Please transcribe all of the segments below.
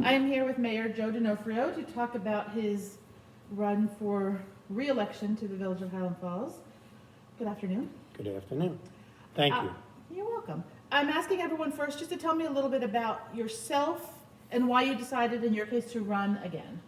I am here with Mayor Joe D'Onofrio to talk about his run for re-election to the Village of Highland Falls. Good afternoon. Good afternoon. Thank you. You're welcome. I'm asking everyone first just to tell me a little bit about yourself and why you decided, in your case, to run again.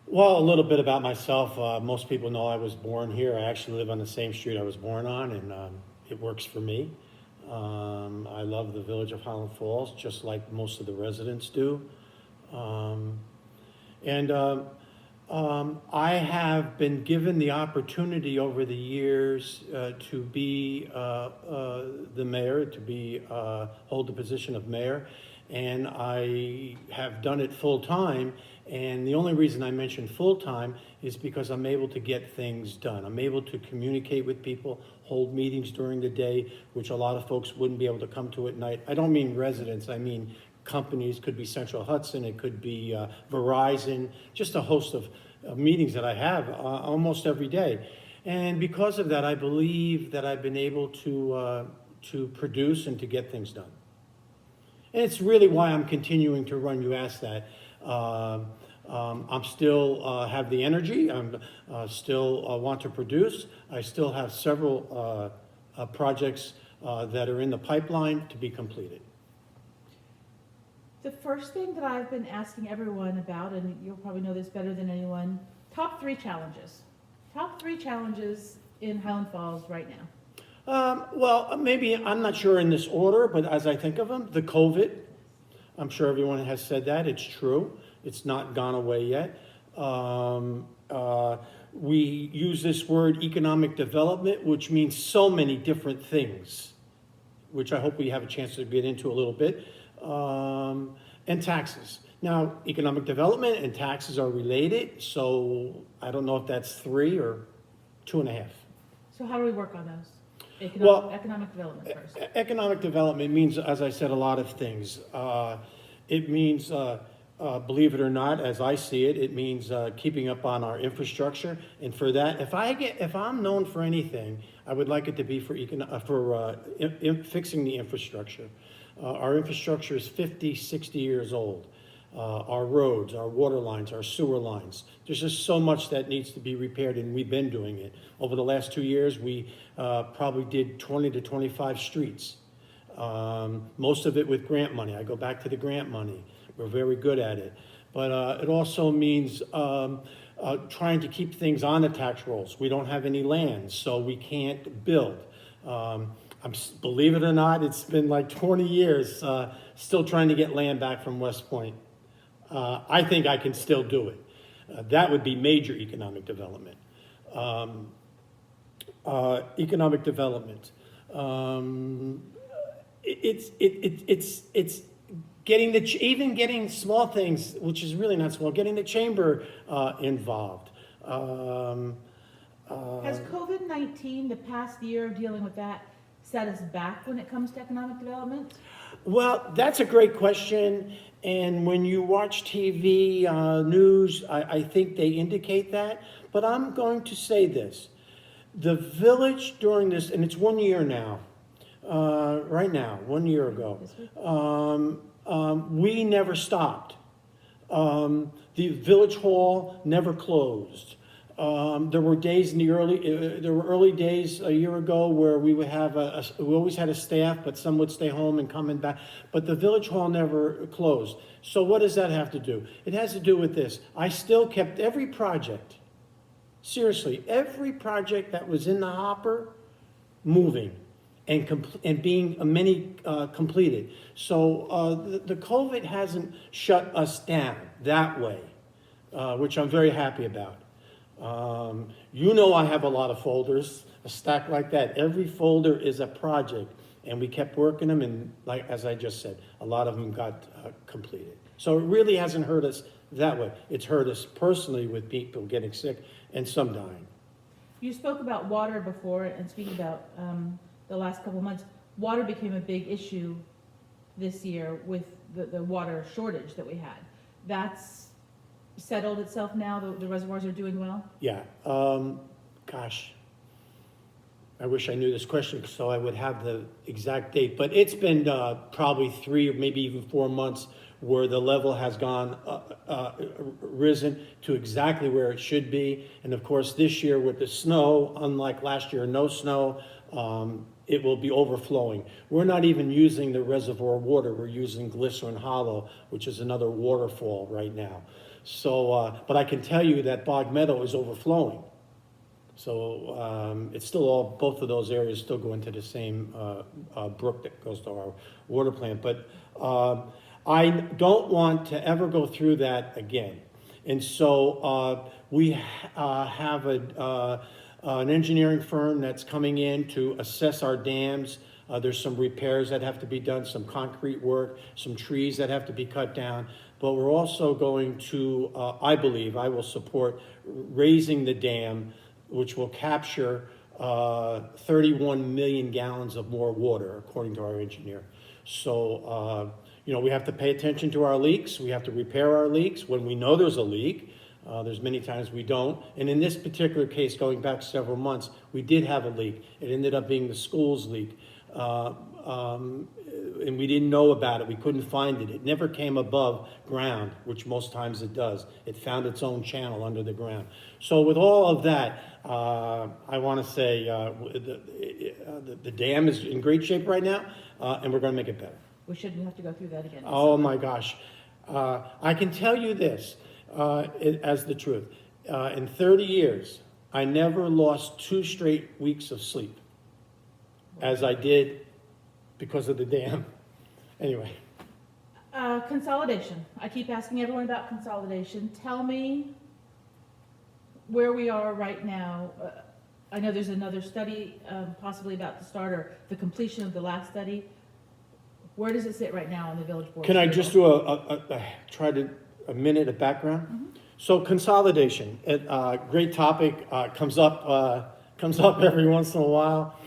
Well, a little bit about myself. Most people know I was born here. I actually live on the same street I was born on, and it works for me. I love the Village of Highland Falls, just like most of the residents do. I have been given the opportunity over the years to be the mayor, to hold the position of mayor, and I have done it full time. And the only reason I mention full time is because I'm able to get things done. I'm able to communicate with people, hold meetings during the day, which a lot of folks wouldn't be able to come to at night. I don't mean residents, I mean companies. Could be Central Hudson, it could be Verizon, just a host of meetings that I have almost every day. And because of that, I believe that I've been able to produce and to get things done. And it's really why I'm continuing to run. You asked that. I'm still have the energy. I'm still want to produce. I still have several projects that are in the pipeline to be completed. The first thing that I've been asking everyone about, and you'll probably know this better than anyone, top three challenges. Top three challenges in Highland Falls right now. Well, maybe, I'm not sure in this order, but as I think of them, the COVID, I'm sure everyone has said that, it's true. It's not gone away yet. We use this word economic development, which means so many different things, which I hope we have a chance to get into a little bit, and taxes. Now, economic development and taxes are related, so I don't know if that's 3 or 2.5. So how do we work on those? Economic development first. Economic development means, as I said, a lot of things. It means, believe it or not, as I see it, it means keeping up on our infrastructure. And for that, if I'm known for anything, I would like it to be for fixing the infrastructure. Our infrastructure is 50, 60 years old. Our roads, our water lines, our sewer lines. There's just so much that needs to be repaired, and we've been doing it. Over the last 2 years, we probably did 20 to 25 streets. Most of it with grant money. I go back to the grant money. We're very good at it. But it also means trying to keep things on the tax rolls. We don't have any land, so we can't build. Believe it or not, it's been like 20 years still trying to get land back from West Point. I think I can still do it. That would be major economic development. Economic development. It's getting even getting small things, which is really not small. Getting the chamber involved. Has COVID-19, the past year of dealing with that, set us back when it comes to economic development? Well, that's a great question. And when you watch TV, news, I think they indicate that. But I'm going to say this. The village during this, and it's 1 year now, right now, 1 year ago, we never stopped. The village hall never closed. There were days in the early days a year ago where we would have we always had a staff, but some would stay home and come back. But the village hall never closed. So what does that have to do? It has to do with this. I still kept every project, seriously, every project that was in the hopper moving and being many completed. So the COVID hasn't shut us down that way, which I'm very happy about. You know, I have a lot of folders, a stack like that. Every folder is a project, and we kept working them, and like as I just said, a lot of them got completed. So it really hasn't hurt us that way. It's hurt us personally with people getting sick and some dying. You spoke about water before, and speaking about the last couple of months, water became a big issue this year with the water shortage that we had. That's settled itself now? The reservoirs are doing well? Yeah. Gosh, I wish I knew this question so I would have the exact date, but it's been probably 3 or maybe even 4 months where the level has gone risen to exactly where it should be. And of course, this year with the snow, unlike last year, no snow, it will be overflowing. We're not even using the reservoir water. We're using Glycerin Hollow, which is another waterfall right now. So, but I can tell you that Bog Meadow is overflowing. So it's still all, both of those areas still go into the same brook that goes to our water plant. But I don't want to ever go through that again. And so we have an engineering firm that's coming in to assess our dams. There's some repairs that have to be done, some concrete work, some trees that have to be cut down. But we're also going to, I believe, I will support raising the dam, which will capture 31 million gallons of more water, according to our engineer. So, you know, we have to pay attention to our leaks. We have to repair our leaks when we know there's a leak. There's many times we don't. And in this particular case, going back several months, we did have a leak. It ended up being the school's leak. And we didn't know about it. We couldn't find it. It never came above ground, which most times it does. It found its own channel under the ground. So with all of that, I want to say the dam is in great shape right now, and we're going to make it better. We shouldn't have to go through that again. Oh my gosh. I can tell you this as the truth. In 30 years, I never lost 2 straight weeks of sleep as I did because of the dam. Anyway. Consolidation. I keep asking everyone about consolidation. Tell me where we are right now. I know there's another study possibly about to start, or the completion of the last study. Where does it sit right now on the village board? Can I just do a minute of background? Mm-hmm. So consolidation, great topic, comes up every once in a while,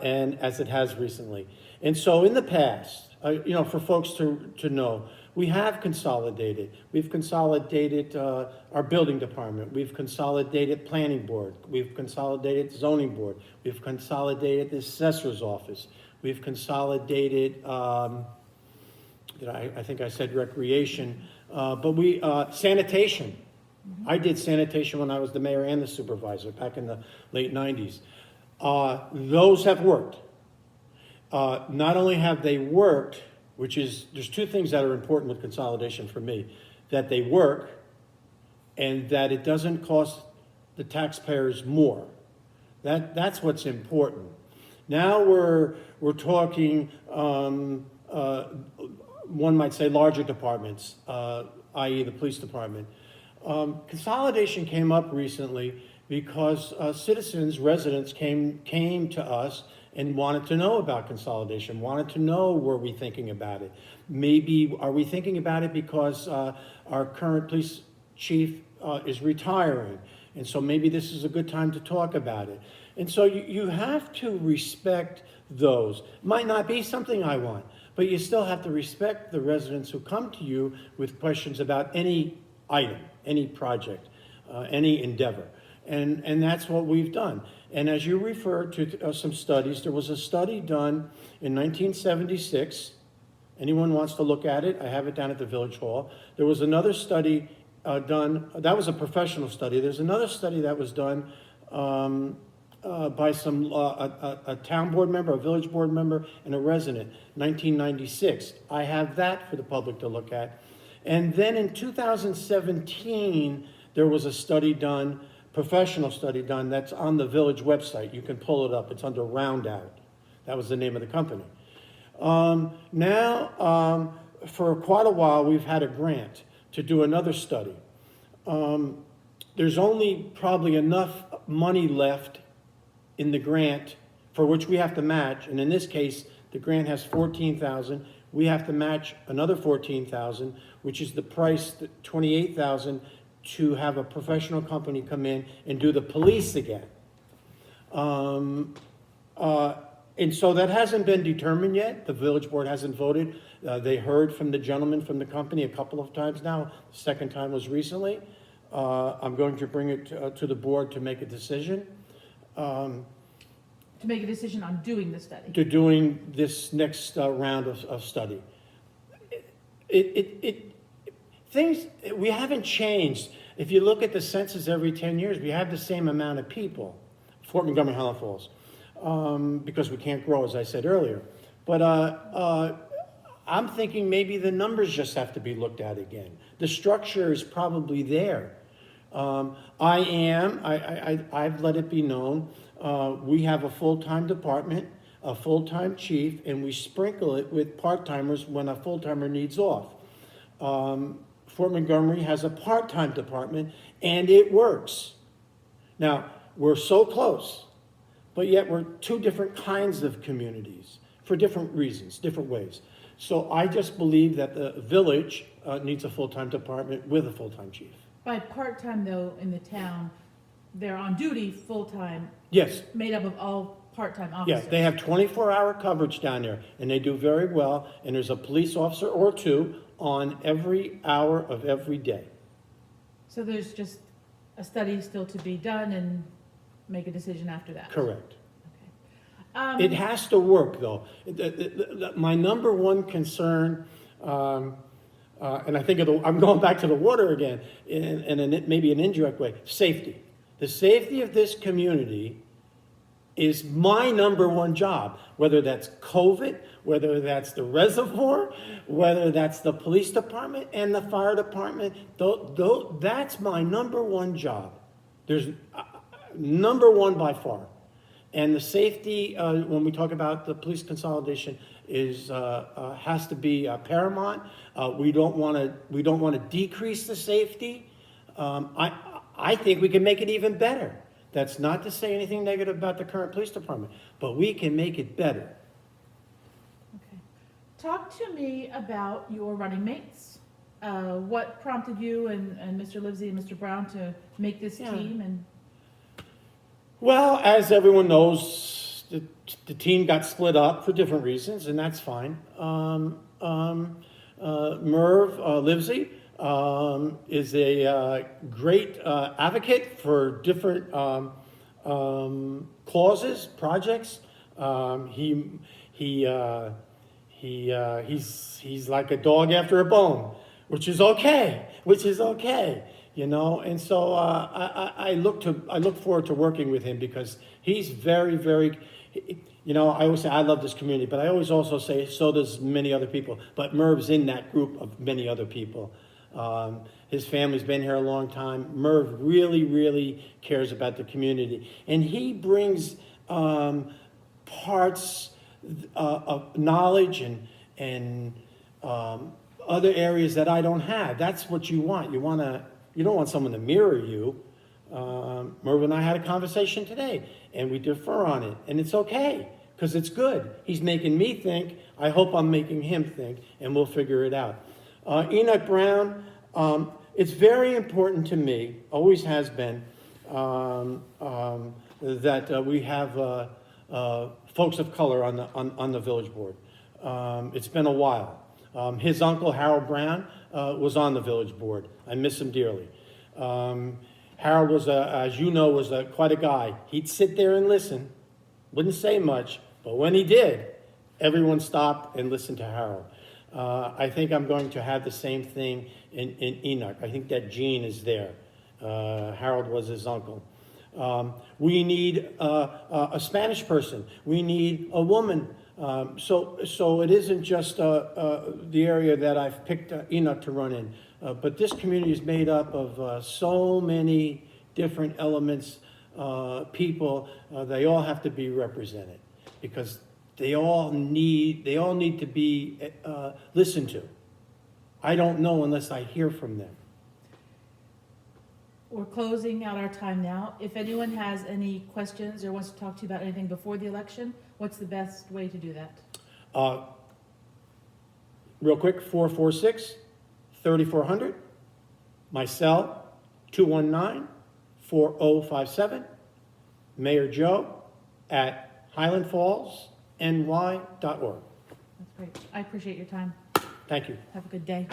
and as it has recently. And so in the past, you know, for folks to know, we have consolidated. We've consolidated our building department. We've consolidated planning board. We've consolidated zoning board. We've consolidated the assessor's office. We've consolidated, I think I said recreation, but sanitation. Mm-hmm. I did sanitation when I was the mayor and the supervisor back in the late 90s. Those have worked. Not only have they worked, there's 2 things that are important with consolidation for me: that they work and that it doesn't cost the taxpayers more. That's what's important. Now we're talking, one might say, larger departments, i.e. the police department. Consolidation came up recently because citizens, residents came to us and wanted to know about consolidation, wanted to know, were we thinking about it? Maybe, are we thinking about it because our current police chief is retiring? And so maybe this is a good time to talk about it. And so you have to respect those. Might not be something I want, but you still have to respect the residents who come to you with questions about any item, any project, any endeavor. And that's what we've done. And as you referred to some studies, there was a study done in 1976. Anyone wants to look at it, I have it down at the Village Hall. There was another study done, that was a professional study. There's another study that was done by a town board member, a village board member, and a resident, 1996. I have that for the public to look at. And then in 2017, there was a study done, professional study done, that's on the village website. You can pull it up. It's under Roundout. That was the name of the company. Now, for quite a while, we've had a grant to do another study. There's only probably enough money left in the grant for which we have to match, and in this case, the grant has $14,000. We have to match another $14,000, which is the price, $28,000, to have a professional company come in and do the police again. And so that hasn't been determined yet. The village board hasn't voted. They heard from the gentleman from the company a couple of times now. The second time was recently. I'm going to bring it to the board to make a decision. To make a decision on doing the study. to doing this next round of study. Things, we haven't changed. If you look at the census every 10 years, we have the same amount of people, Fort Montgomery, Highland Falls, because we can't grow, as I said earlier. But I'm thinking maybe the numbers just have to be looked at again. The structure is probably there. I've let it be known, we have a full-time department, a full-time chief, and we sprinkle it with part-timers when a full-timer needs off. Fort Montgomery has a part-time department, and it works. Now, we're so close, but yet we're two different kinds of communities for different reasons, different ways. So I just believe that the village needs a full-time department with a full-time chief. By part-time though, in the town, they're on duty full-time, Yes, made up of all part-time yeah, officers. they have 24-hour coverage down there, and they do very well, and there's a police officer or two on every hour of every day. So there's just a study still to be done and make a decision after that. Correct. Okay. It has to work, though. My number one concern, and I think I'm going back to the water again, in maybe an indirect way, safety. The safety of this community is my number one job, whether that's COVID, whether that's the reservoir, whether that's the police department and the fire department. That's my number one job. There's number one by far. And the safety, when we talk about the police consolidation, has to be paramount. We don't want to decrease the safety. I think we can make it even better. That's not to say anything negative about the current police department, but we can make it better. Okay. Talk to me about your running mates. What prompted you and Mr. Livesey and Mr. Brown to make this Yeah. team? And Well, as everyone knows, the team got split up for different reasons, and that's fine. Merv Livesey is a great advocate for different causes, projects. He's like a dog after a bone, which is okay. You know, and so I look forward to working with him because he's very, very, you know, I always say I love this community, but I always also say so does many other people. But Merv's in that group of many other people. His family's been here a long time. Merv really, really cares about the community, and he brings parts of knowledge and other areas that I don't have. That's what you want. You don't want someone to mirror you. Merv and I had a conversation today, and we differ on it, and it's okay, because it's good. He's making me think. I hope I'm making him think, and we'll figure it out. Enoch Brown, it's very important to me, always has been, that we have folks of color on the village board. It's been a while. His uncle, Harold Brown, was on the village board. I miss him dearly. Harold was, as you know, was quite a guy. He'd sit there and listen, wouldn't say much, but when he did, everyone stopped and listened to Harold. I think I'm going to have the same thing in Enoch. I think that gene is there. Harold was his uncle. We need a Spanish person. We need a woman. So it isn't just the area that I've picked Enoch to run in, but this community is made up of so many different elements, people. They all have to be represented because they all need to be listened to. I don't know unless I hear from them. we're closing out our time now. If anyone has any questions or wants to talk to you about anything before the election, what's the best way to do that? Real quick, 446-3400. My cell, 219-4057. Mayor Joe at highlandfallsny.org. That's great. I appreciate your time. Thank you. Have a good day.